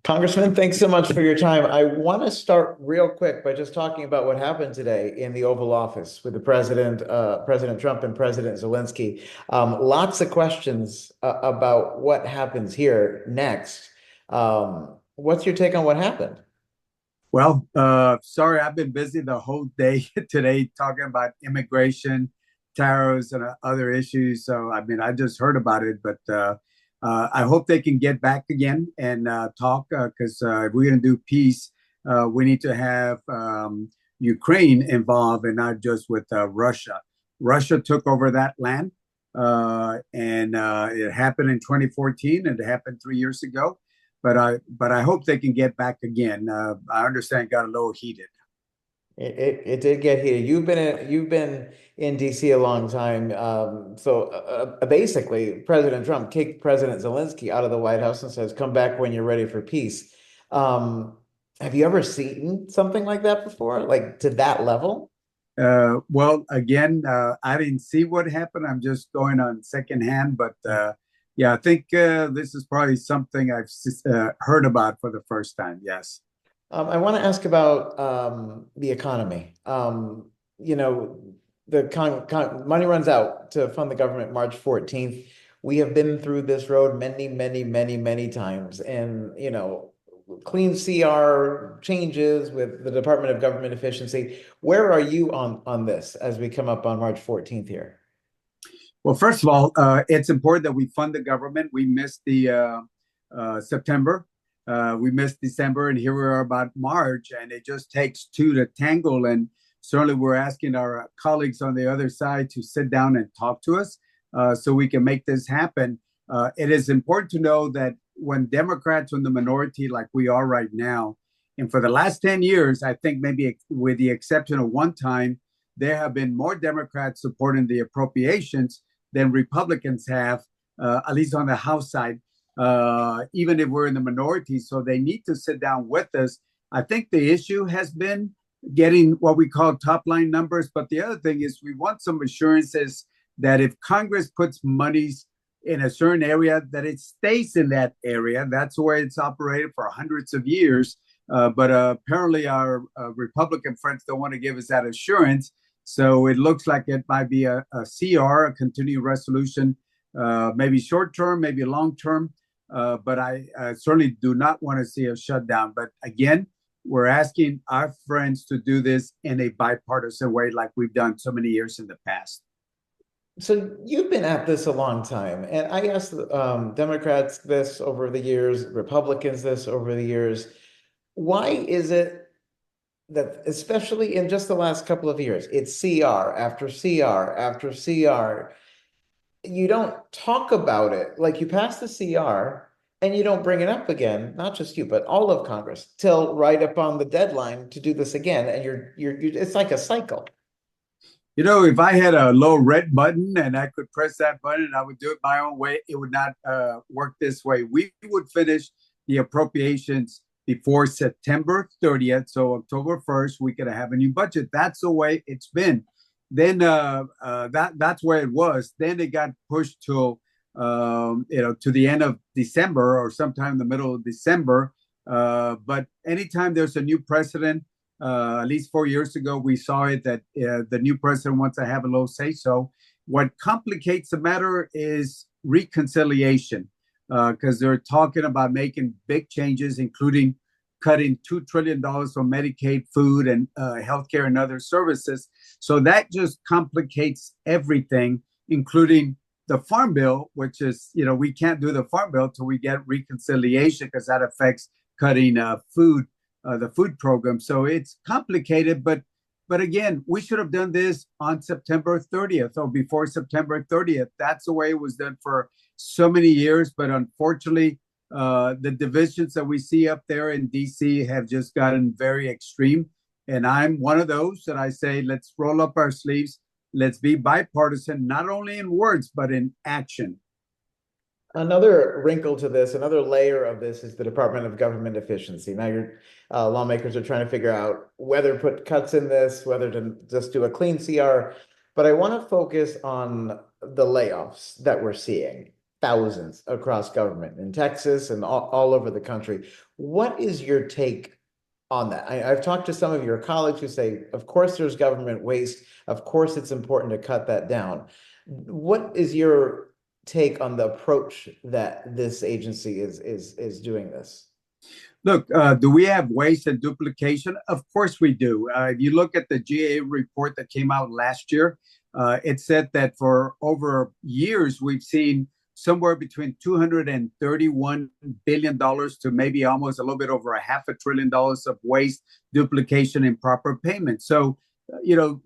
Congressman, thanks so much for your time. I want to start real quick by just talking about what happened today in the Oval Office with the president, President Trump and President Zelensky. Lots of questions about what happens here next. What's your take on what happened? Well, sorry, I've been busy the whole day today talking about immigration, tariffs, and other issues. So, I mean, I just heard about it, but I hope they can get back again and talk because if we're going to do peace, we need to have Ukraine involved and not just with Russia. Russia took over that land, and it happened in 2014, and it happened 3 years ago. But I hope they can get back again. I understand it got a little heated. It did get heated. You've been in DC a long time. Basically, President Trump kicked President Zelensky out of the White House and says, "Come back when you're ready for peace." Have you ever seen something like that before, like to that level? Well, again, I didn't see what happened. I'm just going on secondhand, but yeah, I think this is probably something I've heard about for the first time. Yes. I want to ask about the economy. You know, the money runs out to fund the government March 14th. We have been through this road many, many, many, many times. And, clean CR changes with the Department of Government Efficiency. Where are you on this as we come up on March 14th here? Well, first of all, it's important that we fund the government. We missed the September, we missed December, and here we are about March, and it just takes two to tangle. And certainly, we're asking our colleagues on the other side to sit down and talk to us so we can make this happen. It is important to know that when Democrats are in the minority, like we are right now, and for the last 10 years, I think maybe with the exception of one time, there have been more Democrats supporting the appropriations than Republicans have, at least on the House side, even if we're in the minority. So they need to sit down with us. I think the issue has been getting what we call top line numbers. But the other thing is we want some assurances that if Congress puts monies in a certain area, that it stays in that area. That's the way it's operated for hundreds of years. But apparently our Republican friends don't want to give us that assurance. So it looks like it might be a CR, a continuing resolution, maybe short term, maybe long term. But I certainly do not want to see a shutdown. But again, we're asking our friends to do this in a bipartisan way, like we've done so many years in the past. So you've been at this a long time, and I asked Democrats this over the years, Republicans this over the years. Why is it that, especially in just the last couple of years, it's CR after CR after CR? You don't talk about it. Like you pass the CR and you don't bring it up again, not just you, but all of Congress, till right up on the deadline to do this again. And it's like a cycle. If I had a little red button and I could press that button and I would do it my own way, it would not work this way. We would finish the appropriations before September 30th. So October 1st, we could have a new budget. That's the way it's been. Then that's where it was. Then it got pushed to the end of December or sometime in the middle of December. But anytime there's a new president, at least 4 years ago, we saw it that the new president wants to have a little say so. What complicates the matter is reconciliation, because they're talking about making big changes, including cutting $2 trillion from Medicaid, food, and healthcare and other services. So that just complicates everything, including the farm bill, which is, we can't do the farm bill till we get reconciliation because that affects cutting food, the food program. So it's complicated, but again, we should have done this on September 30th or before September 30th. That's the way it was done for so many years. But unfortunately, the divisions that we see up there in DC have just gotten very extreme. And I'm one of those that I say, let's roll up our sleeves. Let's be bipartisan, not only in words, but in action. Another wrinkle to this, another layer of this is the Department of Government Efficiency. Now, your lawmakers are trying to figure out whether to put cuts in this, whether to just do a clean CR. But I want to focus on the layoffs that we're seeing. thousands across government in Texas and all over the country. What is your take on that? I've talked to some of your colleagues who say, of course, there's government waste. Of course, it's important to cut that down. What is your take on the approach that this agency is doing this? Look, do we have waste and duplication? Of course we do. If you look at the GA report that came out last year, it said that for over years, we've seen somewhere between $231 billion to maybe almost a little bit over $500 billion of waste, duplication, improper payment. So,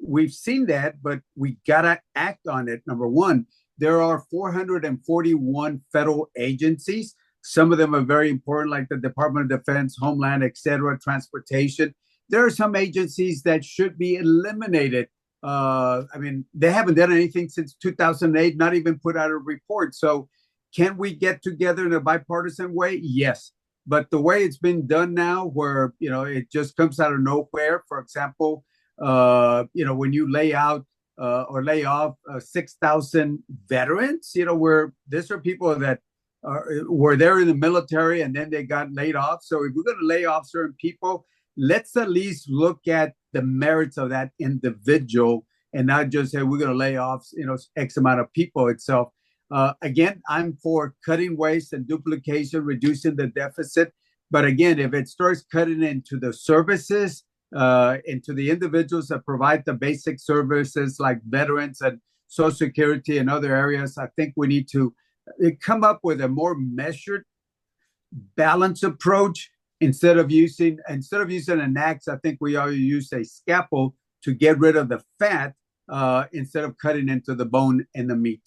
we've seen that, but we got to act on it. Number one, there are 441 federal agencies. Some of them are very important, like the Department of Defense, Homeland, et cetera, transportation. There are some agencies that should be eliminated. They haven't done anything since 2008, not even put out a report. So can we get together in a bipartisan way? Yes. But the way it's been done now, where, it just comes out of nowhere, for example, when you lay out or lay off 6,000 veterans, where these are people that were there in the military and then they got laid off. So if we're going to lay off certain people, let's at least look at the merits of that individual and not just say we're going to lay off, X amount of people itself. Again, I'm for cutting waste and duplication, reducing the deficit. But again, if it starts cutting into the services, into the individuals that provide the basic services like veterans and Social Security and other areas, I think we need to come up with a more measured, balanced approach instead of using an axe. I think we ought to use a scalpel to get rid of the fat instead of cutting into the bone and the meat.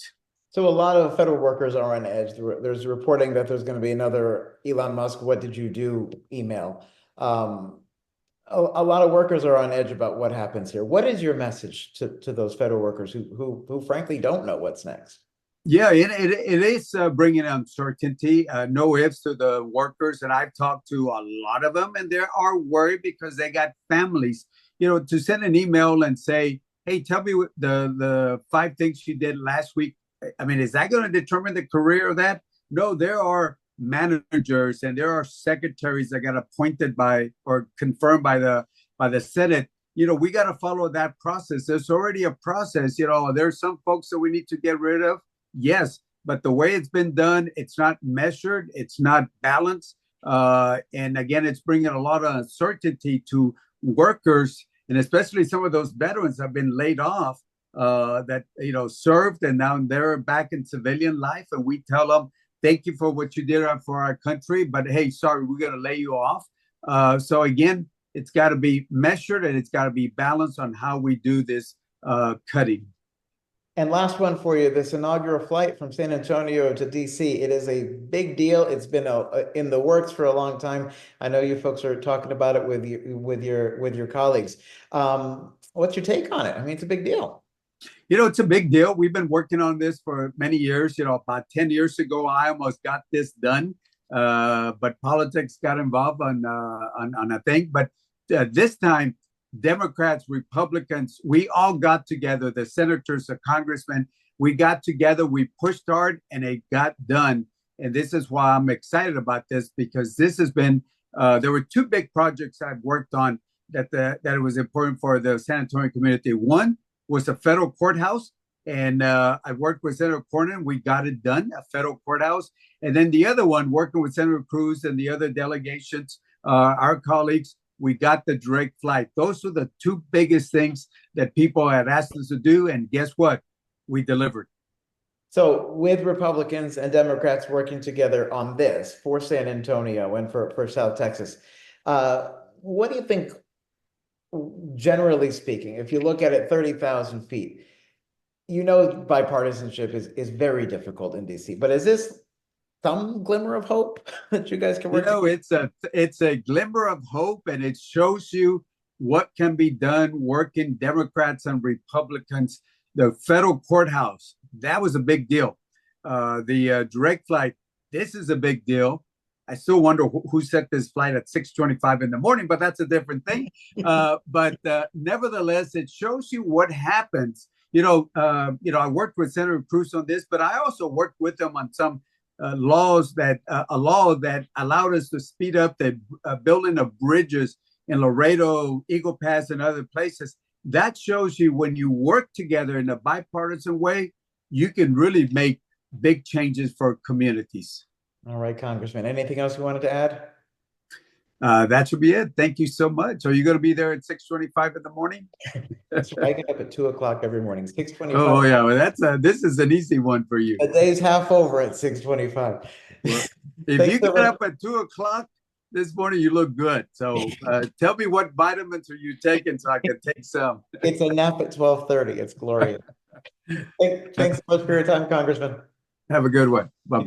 So a lot of federal workers are on edge. There's reporting that there's going to be another Elon Musk "What did you do?" email. A lot of workers are on edge about what happens here. What is your message to those federal workers who frankly don't know what's next? Yeah, it is bringing uncertainty, no ifs to the workers. And I've talked to a lot of them, and they are worried because they got families. To send an email and say, hey, tell me the 5 things you did last week. Is that going to determine the career of that? No, there are managers and there are secretaries that got appointed by or confirmed by the Senate. We got to follow that process. There's already a process. There's some folks that we need to get rid of. Yes, but the way it's been done, it's not measured, it's not balanced. And again, it's bringing a lot of uncertainty to workers, and especially some of those veterans have been laid off that, served, and now they're back in civilian life. And we tell them, thank you for what you did for our country, but hey, sorry, we're going to lay you off. So again, it's got to be measured and it's got to be balanced on how we do this cutting. And last one for you, this inaugural flight from San Antonio to DC, it is a big deal. It's been in the works for a long time. I know you folks are talking about it with your colleagues. What's your take on it? It's a big deal. It's a big deal. We've been working on this for many years. About 10 years ago, I almost got this done, but politics got involved on a thing. But this time, Democrats, Republicans, we all got together, the senators, the congressmen, we got together, we pushed hard, and it got done. And this is why I'm excited about this, because this has been, there were 2 big projects I've worked on that it was important for the San Antonio community. One was a federal courthouse, and I worked with Senator Cornyn. We got it done, a federal courthouse. And then the other one, working with Senator Cruz and the other delegations, our colleagues, we got the direct flight. Those were the 2 biggest things that people had asked us to do. And guess what? We delivered. So with Republicans and Democrats working together on this for San Antonio and for South Texas, what do you think, generally speaking, if you look at it 30,000 feet, bipartisanship is very difficult in DC, but is this some glimmer of hope that you guys can work? It's a glimmer of hope, and it shows you what can be done working Democrats and Republicans. The federal courthouse, that was a big deal. The direct flight, this is a big deal. I still wonder who set this flight at 6:25 in the morning, but that's a different thing. But nevertheless, it shows you what happens. I worked with Senator Cruz on this, but I also worked with him on some laws that a law that allowed us to speed up the building of bridges in Laredo, Eagle Pass, and other places. That shows you when you work together in a bipartisan way, you can really make big changes for communities. All right, Congressman. Anything else you wanted to add? That should be it. Thank you so much. Are you going to be there at 6:25 in the morning? That's right. I get up at 2 o'clock every morning. 6:25. Oh yeah, well this is an easy one for you. The day's half over at 6:25. Well, if you get up at 2 o'clock this morning, you look good. So tell me what vitamins are you taking so I can take some. It's a nap at 12:30. It's glorious. Thanks so much for your time, Congressman. Have a good one. Bye-bye.